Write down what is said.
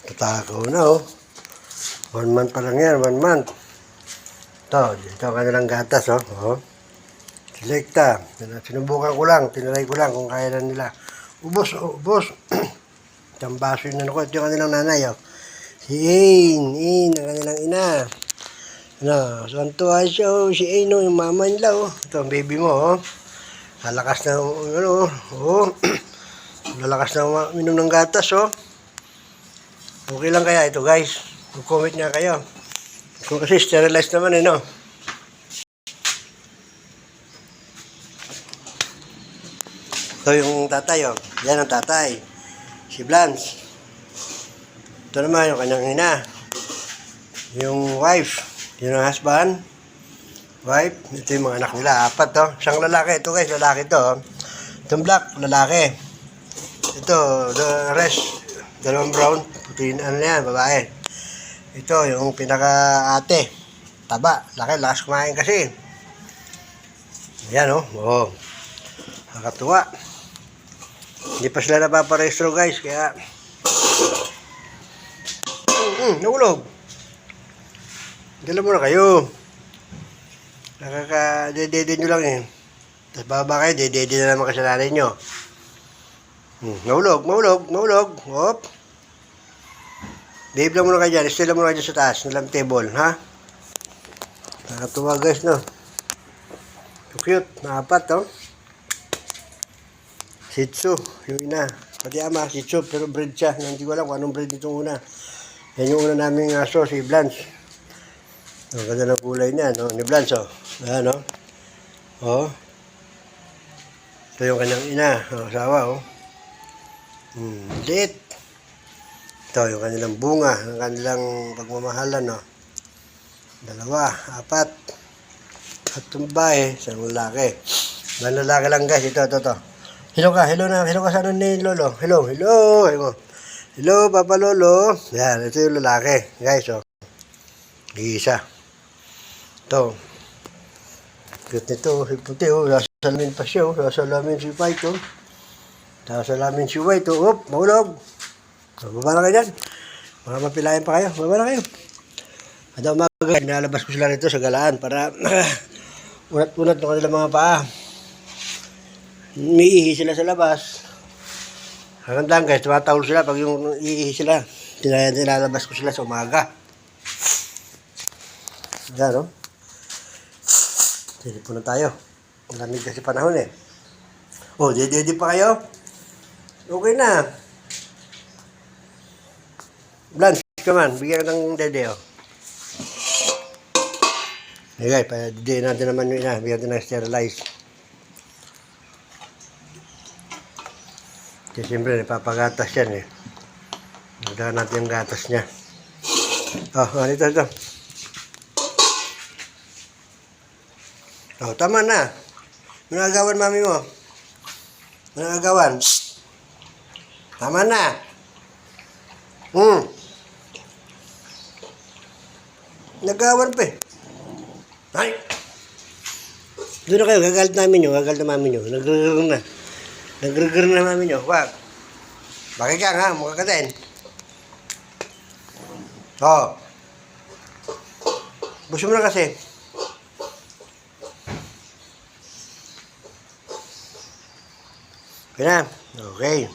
Tatakaw na, oh. 1 month pa lang yan, 1 month. Ito ang kanilang gatas, oh. Oh. Selecta. Sinubukan ko lang, tinry ko lang kung kaya na nila. Ubos, oh, ubos. Isang baso yun ko. Ito yung kanilang nanay, oh. Si Ain, ang kanilang ina. Santo ay siya, oh. Si Ain, oh, yung mama nila, oh. Ito ang baby mo, oh. Lalakas na, ano, oh. Lalakas na minom ng gatas, oh. Okay lang kaya ito, guys. Mag-comment nga kayo. Kung kasi sterilized naman, eh, no? Ito yung tatay, oh. Yan ang tatay. Si Blanche. Ito naman yung kanyang ina. Yung wife. Yun ang husband. Wife. Ito yung mga anak nila. 4, to. Isang lalaki. Ito, guys. Lalaki to, oh. Itong black, lalaki. Ito, the rest. 2 brown. Puti, ano yan, babae. Ito, yung pinaka-ate. Taba. Laki, lakas kumain kasi. Ayan, oh. Oh. Nakatuwa. Hindi pa sila napaparehistro, guys. Kaya, nahulog. Dala muna kayo. Nakaka-dedede nyo lang, eh. Tapos baba kayo, dedede na naman kasalanan nyo. Nahulog. Hop. Behave lang muna kayo dyan. Stay lang muna kayo sa taas. Nalang table, ha? Nakatuwa, guys, no? So cute. 4, oh. Shih Tzu, yung ina. Pati ama, Shih Tzu, pero breed siya. Hindi ko alam kung anong breed itong una. Yan yung una naming aso, si Blanche. Ang ganda ng kulay niya, no? Ni Blanche, oh. Ayan, oh. Oh. Ito yung kanyang ina, asawa, oh. Liit. Ito yung kanilang bunga, ang kanilang pagmamahalan, no? 2, 4. At tumbahe, isang lalaki. Mga lalaki lang, guys. Ito. Hello ka sa ano ni Lolo. Hello. Hello, Papa Lolo. Yan, ito yung lalaki, guys, oh. Isa. Ito. Cute nito, si puti, oh. Sasalamin pa siya, oh. Sasalamin si White, oh. Sasalamin si White, oh. Oop, mahulog. Baba na kayo dyan. Mga mapilayan pa kayo. Baba na kayo. At umaga, nalabas ko sila rito sa galaan para unat-unat ng kanilang mga paa. Umiihi sila sa labas. Hanggang guys, tumatawol sila pag yung iihi sila. Nilalabas ko sila sa umaga. Diyan, no? Silip na tayo. Malamig kasi panahon, eh. Oh, dede pa kayo? Okay na. Blanche, come on. Bigyan ka ng dede, oh. Bigay, pa-dede natin naman yun, ha. Bigyan natin ng sterilize. Kasi siyempre, napapagatas yan, eh. Nagdagan natin yung gatas niya. Oh, ito. Oh, tama na. Managawan, mami mo. Managawan. Tama na. Nagawan pa, eh. Ay! Doon na kayo, gagalit namin nyo. Nagreger na mami nyo. Wag. Bakit ka nga, mukha ka din. Oh. Buso mo na kasi. Okay na. Okay.